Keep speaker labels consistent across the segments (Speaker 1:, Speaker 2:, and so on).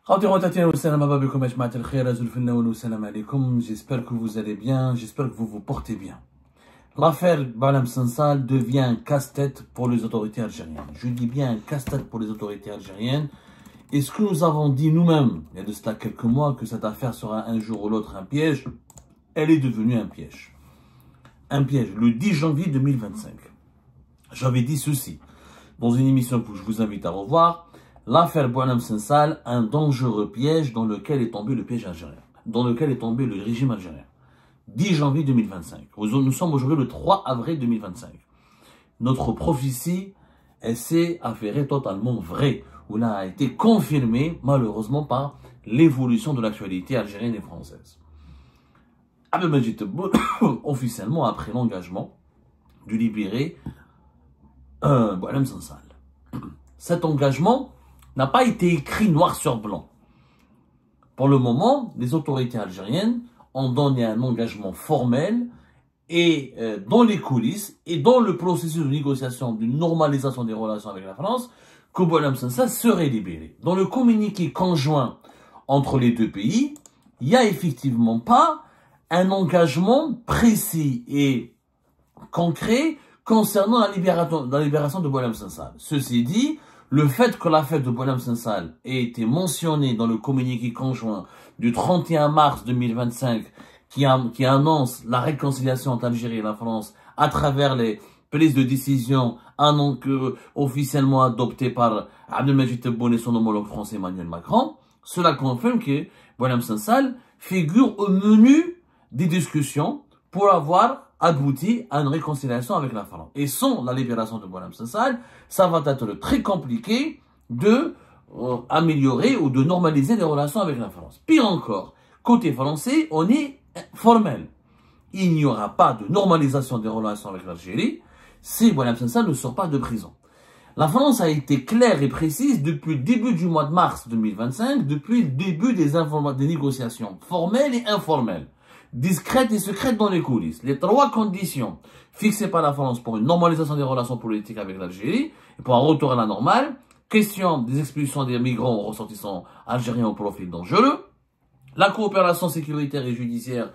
Speaker 1: J'espère que vous allez bien, j'espère que vous vous portez bien. L'affaire Boualem Sansal devient un casse-tête pour les autorités algériennes. Je dis bien un casse-tête pour les autorités algériennes. Et ce que nous avons dit nous-mêmes, il y a de cela quelques mois, que cette affaire sera un jour ou l'autre un piège, elle est devenue un piège. Un piège, le 10 janvier 2025. J'avais dit ceci, dans une émission que je vous invite à revoir, l'affaire Boualem Sansal, un dangereux piège dans lequel est tombé le piège algérien, dans lequel est tombé le régime algérien. 10 janvier 2025. Nous sommes aujourd'hui le 3 avril 2025. Notre prophétie, elle s'est avérée totalement vraie, ou là a été confirmée, malheureusement, par l'évolution de l'actualité algérienne et française. Abdelmajid Tebboune, officiellement, a pris l'engagement de libérer Boualem Sansal. Cet engagement n'a pas été écrit noir sur blanc. Pour le moment, les autorités algériennes ont donné un engagement formel et dans les coulisses et dans le processus de négociation d'une normalisation des relations avec la France, que Boualem Sansal serait libéré. Dans le communiqué conjoint entre les deux pays, il n'y a effectivement pas un engagement précis et concret concernant la libération de Boualem Sansal. Ceci dit, le fait que l'affaire de Boualem Sansal ait été mentionnée dans le communiqué conjoint du 31 mars 2025 qui annonce la réconciliation entre l'Algérie et la France à travers les prises de décision officiellement adoptées par Abdelmajid Tebboune et son homologue français Emmanuel Macron, cela confirme que Boualem Sansal figure au menu des discussions pour avoir abouti à une réconciliation avec la France. Et sans la libération de Boualem Sansal, ça va être très compliqué de améliorer ou de normaliser les relations avec la France. Pire encore, côté français, on est formel. Il n'y aura pas de normalisation des relations avec l'Algérie si Boualem Sansal ne sort pas de prison. La France a été claire et précise depuis le début du mois de mars 2025, depuis le début des négociations formelles et informelles, discrètes et secrètes dans les coulisses. Les trois conditions fixées par la France pour une normalisation des relations politiques avec l'Algérie et pour un retour à la normale, question des expulsions des migrants ressortissants algériens au profil dangereux, la coopération sécuritaire et judiciaire,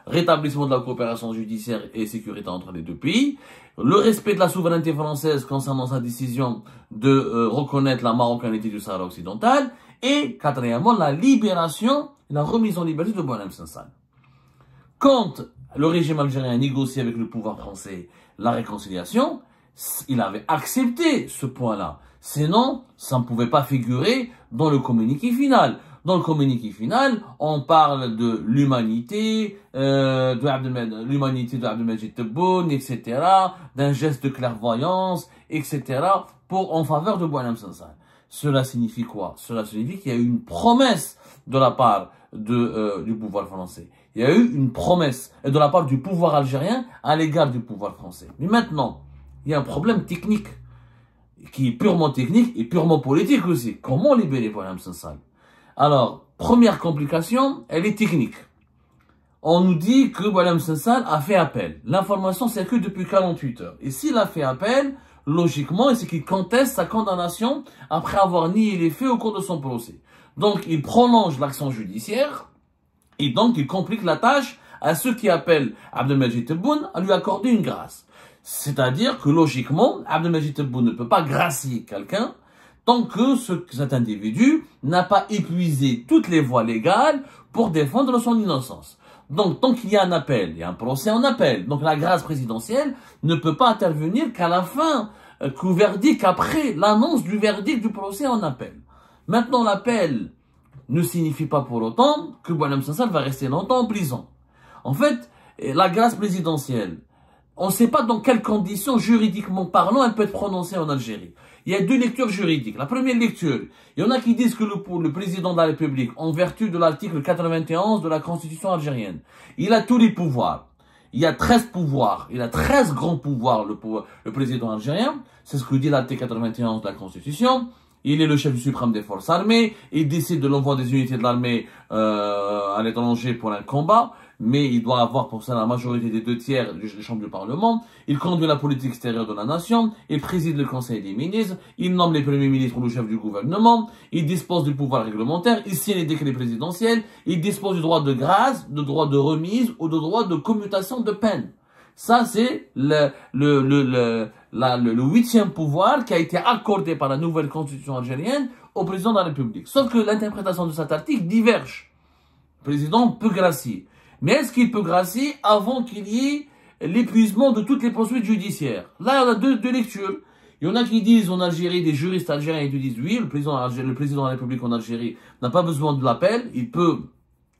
Speaker 1: rétablissement de la coopération judiciaire et sécuritaire entre les deux pays, le respect de la souveraineté française concernant sa décision de reconnaître la marocanité du Sahara occidental, et quatrièmement, la libération et la remise en liberté de Boualem Sansal. Quand le régime algérien a négocié avec le pouvoir français la réconciliation, il avait accepté ce point-là. Sinon, ça ne pouvait pas figurer dans le communiqué final. Dans le communiqué final, on parle de l'humanité, d'Abdelmajid Tebboune, etc., d'un geste de clairvoyance, etc., en faveur de Boualem Sansal. Cela signifie quoi? Cela signifie qu'il y a eu une promesse de la part du pouvoir français. Il y a eu une promesse de la part du pouvoir algérien à l'égard du pouvoir français. Mais maintenant, il y a un problème technique, qui est purement technique et purement politique aussi. Comment libérer Boualem Sansal? Alors, première complication, elle est technique. On nous dit que Boualem Sansal a fait appel. L'information circule depuis 48 heures. Et s'il a fait appel, logiquement, c'est qu'il conteste sa condamnation après avoir nié les faits au cours de son procès. Donc, il prolonge l'action judiciaire et donc il complique la tâche à ceux qui appellent Abdelmajid Tebboune à lui accorder une grâce. C'est-à-dire que logiquement, Abdelmajid Tebboune ne peut pas gracier quelqu'un tant que cet individu n'a pas épuisé toutes les voies légales pour défendre son innocence. Donc, tant qu'il y a un appel, il y a un procès en appel. Donc, la grâce présidentielle ne peut pas intervenir qu'à la fin, qu'au verdict, après l'annonce du verdict du procès en appel. Maintenant, l'appel ne signifie pas pour autant que Boualem Sansal va rester longtemps en prison. En fait, la grâce présidentielle, on ne sait pas dans quelles conditions, juridiquement parlant, elle peut être prononcée en Algérie. Il y a deux lectures juridiques. La première lecture, il y en a qui disent que le président de la République, en vertu de l'article 91 de la Constitution algérienne, il a tous les pouvoirs. Il y a 13 pouvoirs. Il a 13 grands pouvoirs, le président algérien. C'est ce que dit l'article 91 de la Constitution. Il est le chef suprême des forces armées. Il décide de l'envoi des unités de l'armée à l'étranger pour un combat. mais il doit avoir pour ça la majorité des 2/3 des chambres du Parlement. Il conduit la politique extérieure de la nation, il préside le Conseil des ministres, il nomme les premiers ministres ou le chef du gouvernement, il dispose du pouvoir réglementaire, il signe les décrets présidentiels, il dispose du droit de grâce, de droit de remise ou de droit de commutation de peine. Ça, c'est le 8e pouvoir qui a été accordé par la nouvelle constitution algérienne au président de la République. Sauf que l'interprétation de cet article diverge. Le président peut gracier. Mais est-ce qu'il peut gracier avant qu'il y ait l'épuisement de toutes les poursuites judiciaires? Là, on a deux lectures. Il y en a qui disent en Algérie, des juristes algériens qui disent oui, le président de la République en Algérie n'a pas besoin de l'appel, il peut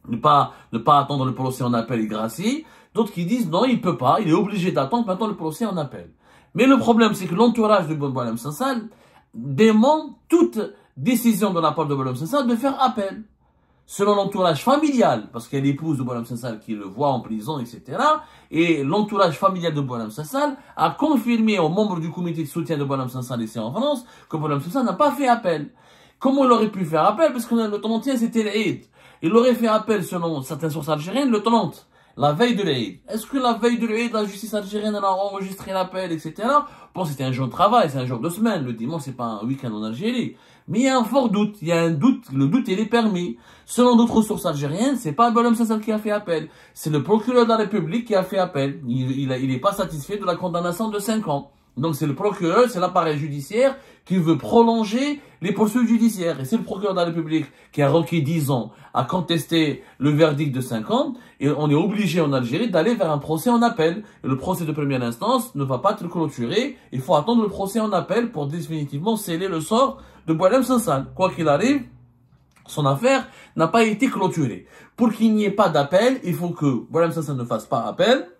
Speaker 1: ne pas attendre le procès en appel et gracier. D'autres qui disent non, il peut pas, il est obligé d'attendre maintenant le procès en appel. Mais le problème, c'est que l'entourage de Boualem Sansal dément toute décision de la part de Boualem Sansal de faire appel. Selon l'entourage familial, parce qu'il y a l'épouse de Boualem Sansal qui le voit en prison, etc. Et l'entourage familial de Boualem Sansal a confirmé aux membres du comité de soutien de Boualem Sansal ici en France que Boualem Sansal n'a pas fait appel. Comment il aurait pu faire appel? Parce que le 31, c'était l'Eid. Il aurait fait appel, selon certaines sources algériennes, le 30. La veille de l'Eid. Est-ce que la veille de l'Eid, la justice algérienne a enregistré l'appel, etc. Bon, c'était un jour de travail, c'est un jour de semaine. Le dimanche, c'est pas un week-end en Algérie. Mais il y a un fort doute. Il y a un doute. Le doute, il est permis. Selon d'autres sources algériennes, c'est pas Boualem Sansal qui a fait appel. C'est le procureur de la République qui a fait appel. Il est pas satisfait de la condamnation de 5 ans. Donc c'est le procureur, c'est l'appareil judiciaire qui veut prolonger les poursuites judiciaires. Et c'est le procureur de la République qui a requis 10 ans à contester le verdict de 5 ans. Et on est obligé en Algérie d'aller vers un procès en appel. Et le procès de première instance ne va pas être clôturé. Il faut attendre le procès en appel pour définitivement sceller le sort de Boualem Sansal. Quoi qu'il arrive, son affaire n'a pas été clôturée. Pour qu'il n'y ait pas d'appel, il faut que Boualem Sansal ne fasse pas appel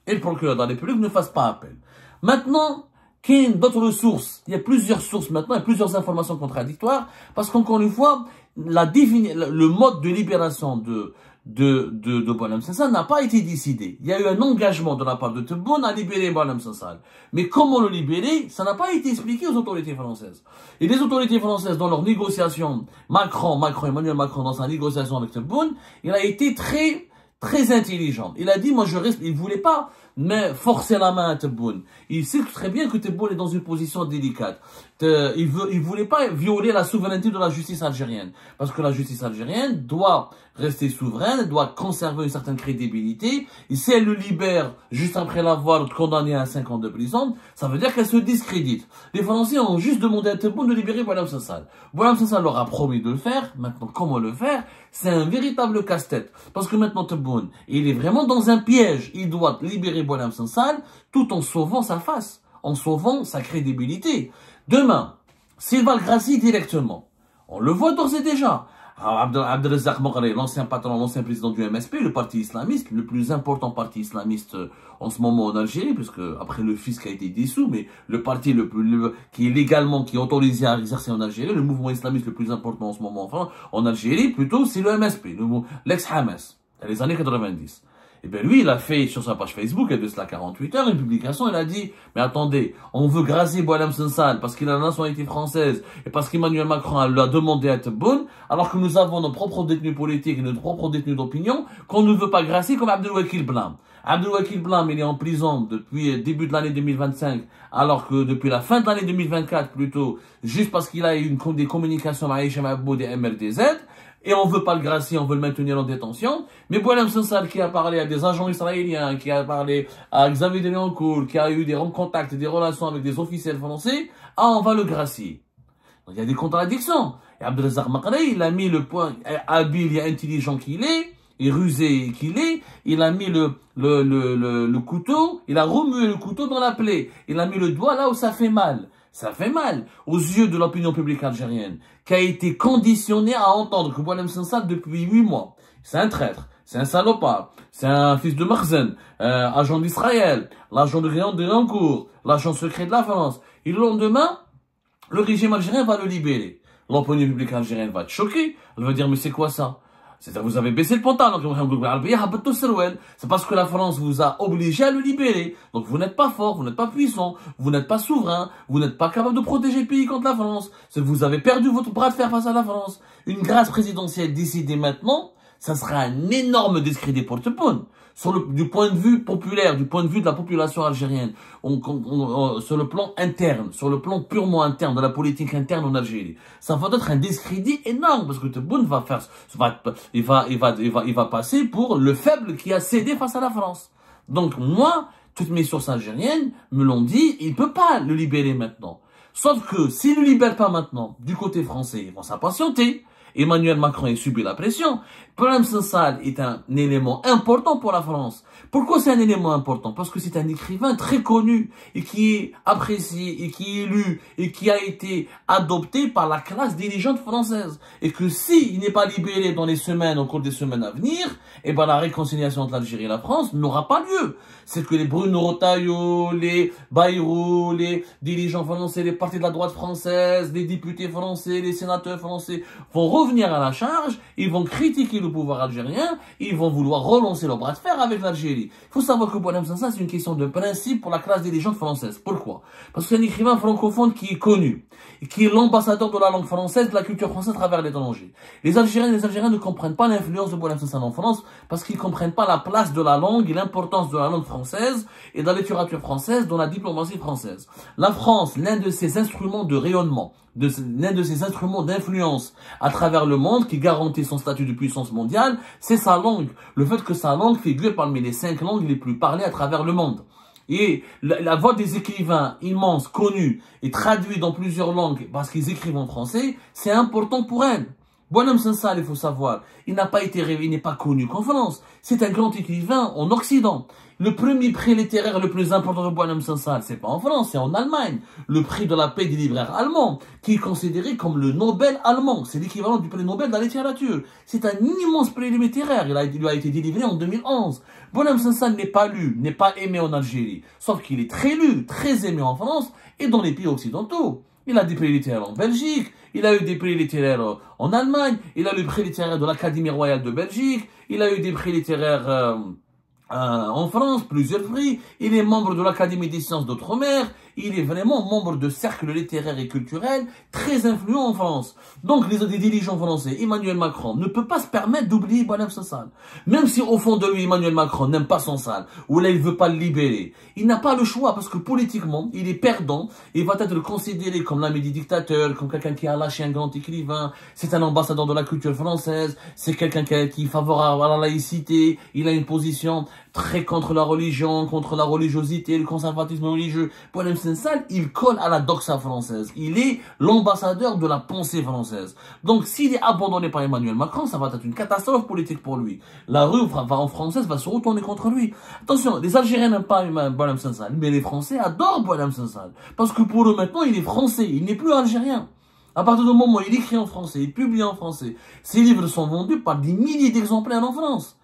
Speaker 1: et le procureur de la République ne fasse pas appel. Maintenant, qu'il y ait d'autres sources, il y a plusieurs sources maintenant, il y a plusieurs informations contradictoires, parce qu'encore une fois, le mode de libération de Boualem Sansal n'a pas été décidé. Il y a eu un engagement de la part de Tebboune à libérer Boualem Sansal. Mais comment le libérer, ça n'a pas été expliqué aux autorités françaises. Et les autorités françaises, dans leur négociation, Emmanuel Macron, dans sa négociation avec Tebboune, il a été très intelligent. Il a dit, moi je reste, il voulait pas mais forcer la main à Tebboune. Il sait très bien que Tebboune est dans une position délicate. Il voulait pas violer la souveraineté de la justice algérienne. Parce que la justice algérienne doit rester souveraine, doit conserver une certaine crédibilité. Et si elle le libère juste après l'avoir condamné à 5 ans de prison, ça veut dire qu'elle se discrédite. Les Français ont juste demandé à Tebboune de libérer Boualem Sansal. Boualem Sansal leur a promis de le faire. Maintenant, comment le faire? C'est un véritable casse-tête. Parce que maintenant, Tebboune, il est vraiment dans un piège. Il doit libérer Boualem Sansal tout en sauvant sa face, en sauvant sa crédibilité. Demain, s'il va le gracier directement, on le voit d'ores et déjà. Abdelrazak Moghri, l'ancien patron, l'ancien président du MSP, le parti islamiste, le plus important parti islamiste en ce moment en Algérie, puisque après le fisc a été dissous, mais le parti qui est légalement, qui est autorisé à exercer en Algérie, le mouvement islamiste le plus important en ce moment en Algérie, plutôt, c'est le MSP, l'ex-Hamas, dans les années 90. Et bien lui, il a fait sur sa page Facebook, il y a de cela 48 heures, une publication, il a dit, mais attendez, on veut gracier Boualem Sansal parce qu'il a la nationalité française et parce qu'Emmanuel Macron l'a demandé à Tebboune, alors que nous avons nos propres détenus politiques et nos propres détenus d'opinion, qu'on ne veut pas gracier comme Abdelwakil Blam. Abdelwakil Blam, il est en prison depuis le début de l'année 2025, alors que depuis la fin de l'année 2024 plutôt, juste parce qu'il a eu des communications avec Aïcha Mabou des MRDZ, et on veut pas le gracier, on veut le maintenir en détention. Mais Boualem Sansal qui a parlé à des agents israéliens, qui a parlé à Xavier Deléancourt, qui a eu des contacts et des relations avec des officiels français, on va le gracier. Donc il y a des contradictions. Et Abdelrazak Moghri, il a mis le point habile et intelligent qu'il est, et rusé qu'il est, il a mis le couteau, il a remué le couteau dans la plaie. Il a mis le doigt là où ça fait mal. Ça fait mal aux yeux de l'opinion publique algérienne, qui a été conditionnée à entendre que Boualem Sansal depuis 8 mois, c'est un traître, c'est un salopard, c'est un fils de Marzen, agent d'Israël, l'agent de Deléancourt, l'agent secret de la France. Et le lendemain, le régime algérien va le libérer. L'opinion publique algérienne va être choquée, elle va dire mais c'est quoi ça? C'est-à-dire vous avez baissé le pantalon, c'est parce que la France vous a obligé à le libérer. Donc vous n'êtes pas fort, vous n'êtes pas puissant, vous n'êtes pas souverain, vous n'êtes pas capable de protéger le pays contre la France. Vous avez perdu votre bras de fer face à la France. Une grâce présidentielle décidée maintenant, ça sera un énorme discrédit pour Tebboune. Du point de vue populaire, du point de vue de la population algérienne, sur le plan interne, sur le plan purement interne, de la politique interne en Algérie, ça va être un discrédit énorme, parce que Tebboune il va passer pour le faible qui a cédé face à la France. Donc moi, toutes mes sources algériennes me l'ont dit, il ne peut pas le libérer maintenant. Sauf que s'il ne le libère pas maintenant, du côté français, ils vont s'impatienter. Emmanuel Macron a subi la pression. Boualem Sansal est un élément important pour la France. Pourquoi c'est un élément important? Parce que c'est un écrivain très connu et qui est apprécié et qui est lu et qui a été adopté par la classe dirigeante française. Et que s'il n'est pas libéré dans les semaines, au cours des semaines à venir, eh ben la réconciliation entre l'Algérie et la France n'aura pas lieu. C'est que les Bruno Retailleau, les Bayrou, les dirigeants français, les partis de la droite française, les députés français, les sénateurs français vont revenir à la charge, ils vont critiquer le pouvoir algérien, ils vont vouloir relancer leur bras de fer avec l'Algérie. Il faut savoir que Boualem Sansal, c'est une question de principe pour la classe dirigeante française. Pourquoi? Parce que c'est un écrivain francophone qui est connu, et qui est l'ambassadeur de la langue française, de la culture française à travers l'étranger. Les Algériens ne comprennent pas l'influence de Boualem Sansal en France, parce qu'ils ne comprennent pas la place de la langue et l'importance de la langue française et de la littérature française dans la diplomatie française. La France, l'un de ses instruments de rayonnement, l'un de ses instruments d'influence à travers le monde qui garantit son statut de puissance mondiale, c'est sa langue. Le fait que sa langue figure parmi les 5 langues les plus parlées à travers le monde. Et la voix des écrivains immenses, connus et traduits dans plusieurs langues parce qu'ils écrivent en français, c'est important pour elle. Boualem Sansal, il faut savoir, il n'est pas connu qu'en France. C'est un grand écrivain en Occident. Le premier prix littéraire le plus important de Boualem Sansal, c'est pas en France, c'est en Allemagne. Le prix de la paix des libraires allemands, qui est considéré comme le Nobel allemand. C'est l'équivalent du prix Nobel de la littérature. C'est un immense prix littéraire. Il lui a été délivré en 2011. Boualem Sansal n'est pas lu, n'est pas aimé en Algérie. Sauf qu'il est très lu, très aimé en France et dans les pays occidentaux. Il a des prix littéraires en Belgique, il a eu des prix littéraires en Allemagne, il a eu le prix littéraire de l'Académie royale de Belgique, il a eu des prix littéraires en France, plusieurs prix, il est membre de l'Académie des sciences d'outre-mer, il est vraiment membre de cercles littéraires et culturels très influents en France. Donc les dirigeants français, Emmanuel Macron, ne peut pas se permettre d'oublier Boualem Sansal. Même si au fond de lui, Emmanuel Macron n'aime pas Sansal, ou là il veut pas le libérer, il n'a pas le choix parce que politiquement, il est perdant, il va être considéré comme l'ami du dictateur, comme quelqu'un qui a lâché un grand écrivain, c'est un ambassadeur de la culture française, c'est quelqu'un qui est favorable à la laïcité, il a une position très contre la religion, contre la religiosité, le conservatisme religieux. Boualem Sansal, il colle à la doxa française. Il est l'ambassadeur de la pensée française. Donc, s'il est abandonné par Emmanuel Macron, ça va être une catastrophe politique pour lui. La rue en française va se retourner contre lui. Attention, les Algériens n'aiment pas Boualem Sansal, mais les Français adorent Boualem Sansal. Parce que pour eux, maintenant, il est français, il n'est plus algérien. À partir du moment où il écrit en français, il publie en français, ses livres sont vendus par des milliers d'exemplaires en France.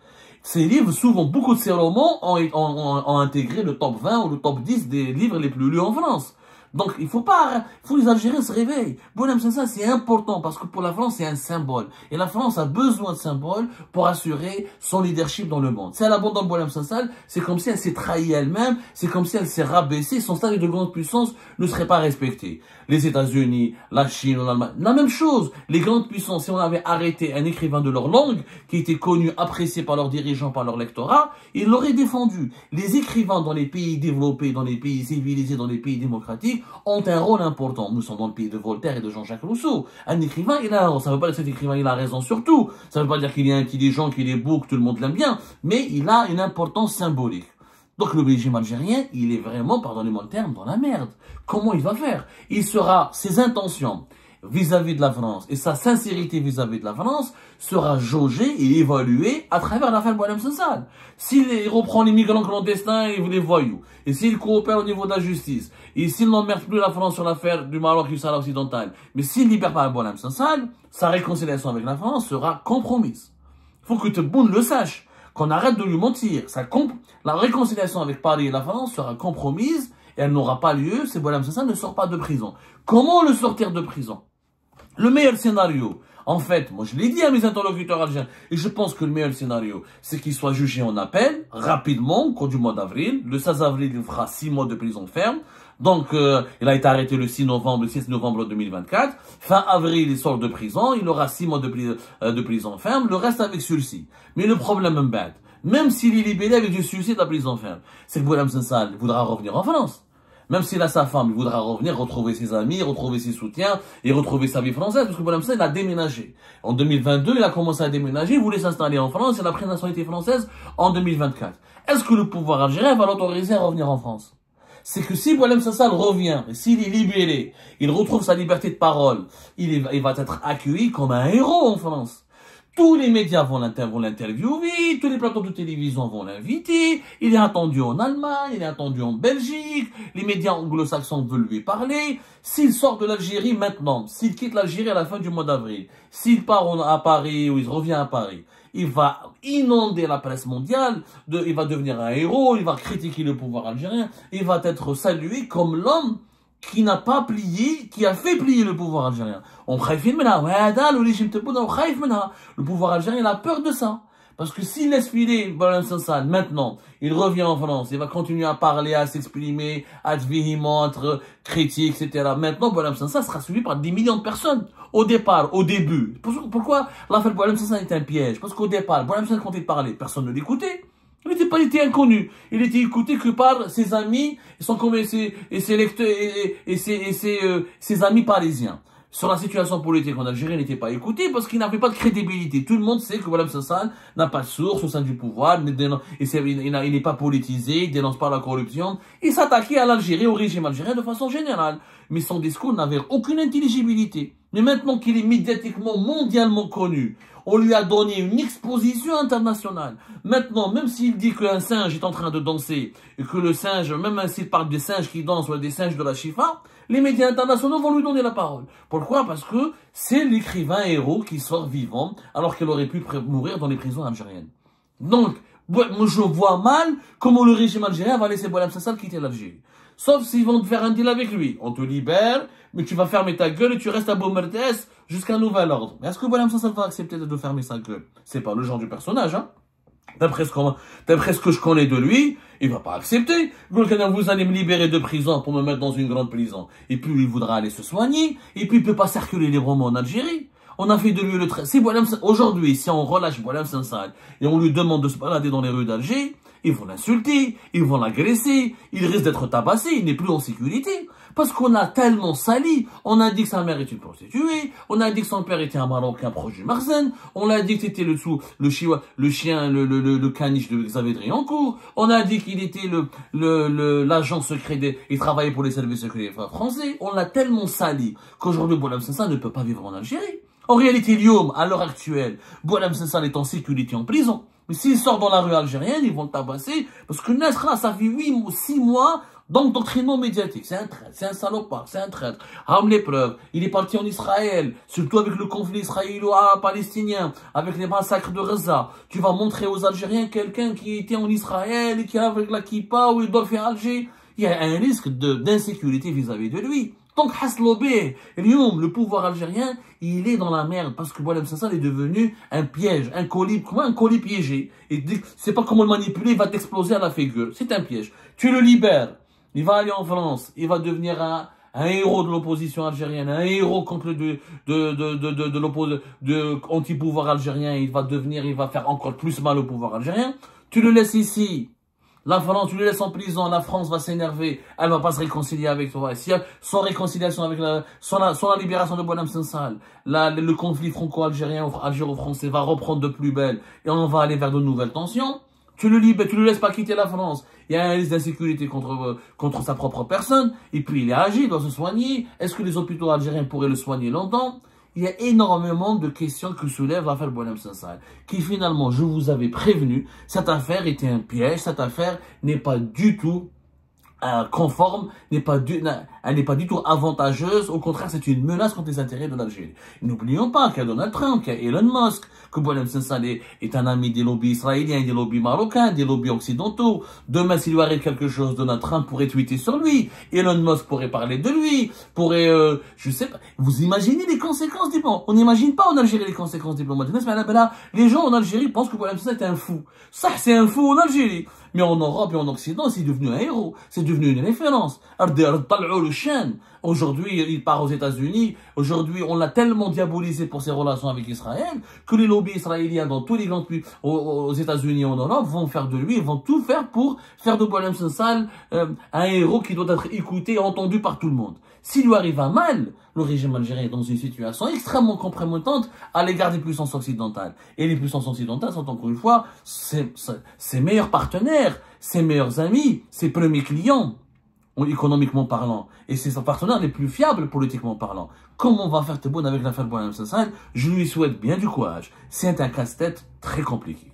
Speaker 1: Ces livres, souvent, beaucoup de ces romans ont intégré le top 20 ou le top 10 des livres les plus lus en France. Donc, il faut que les Algériens se réveillent. Boualem Sansal, c'est important parce que pour la France, c'est un symbole. Et la France a besoin de symboles pour assurer son leadership dans le monde. Si elle abandonne Boualem Sansal, c'est comme si elle s'est trahie elle-même, c'est comme si elle s'est rabaissée, son statut de grande puissance ne serait pas respecté. Les États-Unis, la Chine, l'Allemagne, la même chose. Les grandes puissances, si on avait arrêté un écrivain de leur langue, qui était connu, apprécié par leurs dirigeants, par leur lectorat, ils l'auraient défendu. Les écrivains dans les pays développés, dans les pays civilisés, dans les pays démocratiques, ont un rôle important. Nous sommes dans le pays de Voltaire et de Jean-Jacques Rousseau. Un écrivain, il a, ça ne veut pas dire que cet écrivain, il a raison sur tout. Ça ne veut pas dire qu'il est intelligent, qu'il est beau, que tout le monde l'aime bien. Mais il a une importance symbolique. Donc le régime algérien, il est vraiment, pardonnez-moi le terme, dans la merde. Comment il va faire? Ses intentions vis-à-vis de la France et sa sincérité vis-à-vis de la France sera jaugée et évaluée à travers l'affaire Boualem Sansal. S'il reprend les migrants clandestins et les voyous, et s'il coopère au niveau de la justice, et s'il n'emmerde plus la France sur l'affaire du Maroc et du Sahara occidental, mais s'il libère pas Boualem Sansal, sa réconciliation avec la France sera compromise. Il faut que Tebboune le sache, qu'on arrête de lui mentir. La réconciliation avec Paris et la France sera compromise et elle n'aura pas lieu si Boualem Sansal ne sort pas de prison. Comment le sortir de prison? Le meilleur scénario, En fait, moi je l'ai dit à mes interlocuteurs algériens, et je pense que le meilleur scénario, c'est qu'il soit jugé en appel, rapidement, au cours du mois d'avril. Le 16 avril, il fera 6 mois de prison ferme. Donc, il a été arrêté le 6 novembre 2024. Fin avril, il sort de prison, il aura 6 mois de prison ferme, le reste avec sursis. Mais le problème, même s'il est libéré avec du sursis de la prison ferme, c'est que Boualem Sansal voudra revenir en France. Même s'il a sa femme, il voudra revenir, retrouver ses amis, retrouver ses soutiens et retrouver sa vie française, parce que Boualem Sansal, il a déménagé. En 2022, il a commencé à déménager, il voulait s'installer en France, il a pris la nationalité française en 2024. Est-ce que le pouvoir algérien va l'autoriser à revenir en France? C'est que si Boualem Sansal revient, et s'il est libéré, il retrouve sa liberté de parole, il va être accueilli comme un héros en France. Tous les médias vont l'interviewer, tous les plateaux de télévision vont l'inviter, il est attendu en Allemagne, il est attendu en Belgique, les médias anglo-saxons veulent lui parler. S'il sort de l'Algérie maintenant, s'il quitte l'Algérie à la fin du mois d'avril, s'il part à Paris ou il revient à Paris, il va inonder la presse mondiale, il va devenir un héros, il va critiquer le pouvoir algérien, il va être salué comme l'homme qui n'a pas plié, qui a fait plier le pouvoir algérien. Le pouvoir algérien a peur de ça. Parce que s'il laisse filer Boualem Sansal maintenant, il revient en France, il va continuer à parler, à s'exprimer, à être véhément, à être critique, etc. Maintenant, Boualem Sansal sera suivi par des millions de personnes. Au départ, au début. Pourquoi l'affaire Boualem Sansal est un piège? Parce qu'au départ, Boualem Sansal, quand il parlait, personne ne l'écoutait. Il était inconnu. Il était écouté que par ses amis, ses amis parisiens. Sur la situation politique en Algérie, il n'était pas écouté parce qu'il n'avait pas de crédibilité. Tout le monde sait que Boualem Sansal n'a pas de source au sein du pouvoir, il n'est pas politisé, il dénonce pas la corruption. Il s'attaquait à l'Algérie, au régime algérien de façon générale. Mais son discours n'avait aucune intelligibilité. Mais maintenant qu'il est médiatiquement, mondialement connu, on lui a donné une exposition internationale. Maintenant, même s'il dit qu'un singe est en train de danser, et que le singe, même s'il parle des singes qui dansent ou des singes de la Chifa, les médias internationaux vont lui donner la parole. Pourquoi? Parce que c'est l'écrivain héros qui sort vivant, alors qu'il aurait pu mourir dans les prisons algériennes. Donc, moi je vois mal comment le régime algérien va laisser Boualem Sansal quitter l'Algérie. Sauf s'ils vont faire un deal avec lui. On te libère, mais tu vas fermer ta gueule et tu restes à Boumerdès jusqu'à nouvel ordre. Mais est-ce que Boualem Sansal va accepter de fermer sa gueule? C'est pas le genre du personnage, hein. D'après ce que je connais de lui, il va pas accepter. Vous allez me libérer de prison pour me mettre dans une grande prison. Et puis, il voudra aller se soigner. Et puis, il peut pas circuler librement en Algérie. On a fait de lui le trait. Aujourd'hui, si on relâche Boualem Sansal et on lui demande de se balader dans les rues d'Alger, ils vont l'insulter, ils vont l'agresser, il risque d'être tabassé, il n'est plus en sécurité. Parce qu'on a tellement sali. On a dit que sa mère est une prostituée, on a dit que son père était un Marocain proche du Marzen, on a dit que c'était le caniche de Xavier Driancourt, on a dit qu'il était l'agent secret il travaillait pour les services secrets français. On l'a tellement sali qu'aujourd'hui, Boualem Sansal ne peut pas vivre en Algérie. En réalité, Lyoum, à l'heure actuelle, Boualem Sansal est en sécurité en prison. Mais s'il sort dans la rue algérienne, ils vont le tabasser. Parce que Nasra, ça fait 6 mois d'endoctrinement médiatique. C'est un traître, c'est un salopard, c'est un traître. Rame les preuves. Il est parti en Israël, surtout avec le conflit israélo-palestinien, avec les massacres de Gaza. Tu vas montrer aux Algériens quelqu'un qui était en Israël et qui est avec la kippa ou il doit faire Alger. Il y a un risque d'insécurité vis-à-vis de lui. Donc, le pouvoir algérien, il est dans la merde parce que Boualem Sansal est devenu un piège, un colis piégé. Et c'est pas comment le manipuler, il va t'exploser à la figure. C'est un piège. Tu le libères, il va aller en France, il va devenir un héros de l'opposition algérienne, un héros contre anti-pouvoir algérien. Il va faire encore plus mal au pouvoir algérien. Tu le laisses ici. La France, tu le laisses en prison, la France va s'énerver, elle va pas se réconcilier avec toi. Si sans réconciliation avec sans la libération de Boualem Sansal, le conflit franco-algérien, algéro-français va reprendre de plus belle et on va aller vers de nouvelles tensions. Tu le libères, tu le laisses pas quitter la France. Il y a un risque d'insécurité contre sa propre personne. Et puis il est âgé, il doit se soigner. Est-ce que les hôpitaux algériens pourraient le soigner longtemps? Il y a énormément de questions que soulève l'affaire Boualem Sansal, qui finalement, je vous avais prévenu, cette affaire était un piège, cette affaire n'est pas du tout conforme, elle n'est pas du tout avantageuse. Au contraire, c'est une menace contre les intérêts de l'Algérie. N'oublions pas qu'il y a Donald Trump, qu'il y a Elon Musk, que Boualem Sansal est un ami des lobbies israéliens, des lobbies marocains, des lobbies occidentaux. Demain, s'il lui arrive quelque chose, Donald Trump pourrait tweeter sur lui. Elon Musk pourrait parler de lui, pourrait, je sais pas. Vous imaginez les conséquences diplomatiques? On n'imagine pas en Algérie les conséquences diplomatiques. Les gens en Algérie pensent que Boualem Sansal est un fou. Ça, c'est un fou en Algérie. Mais en Europe et en Occident, c'est devenu un héros. C'est devenu une référence. Aujourd'hui, il part aux États-Unis. Aujourd'hui, on l'a tellement diabolisé pour ses relations avec Israël que les lobbies israéliens dans tous les grands pays, aux États-Unis et en Europe, vont faire de lui, ils vont tout faire pour faire de Boualem Sansal un héros qui doit être écouté et entendu par tout le monde. S'il lui arrive un mal, le régime algérien est dans une situation extrêmement compromettante à l'égard des puissances occidentales. Et les puissances occidentales sont encore une fois ses meilleurs partenaires, ses meilleurs amis, ses premiers clients, économiquement parlant. Et c'est ses partenaires les plus fiables politiquement parlant. Comment on va faire Tebboune avec l'affaire Boualem Sansal? Je lui souhaite bien du courage. C'est un casse-tête très compliqué.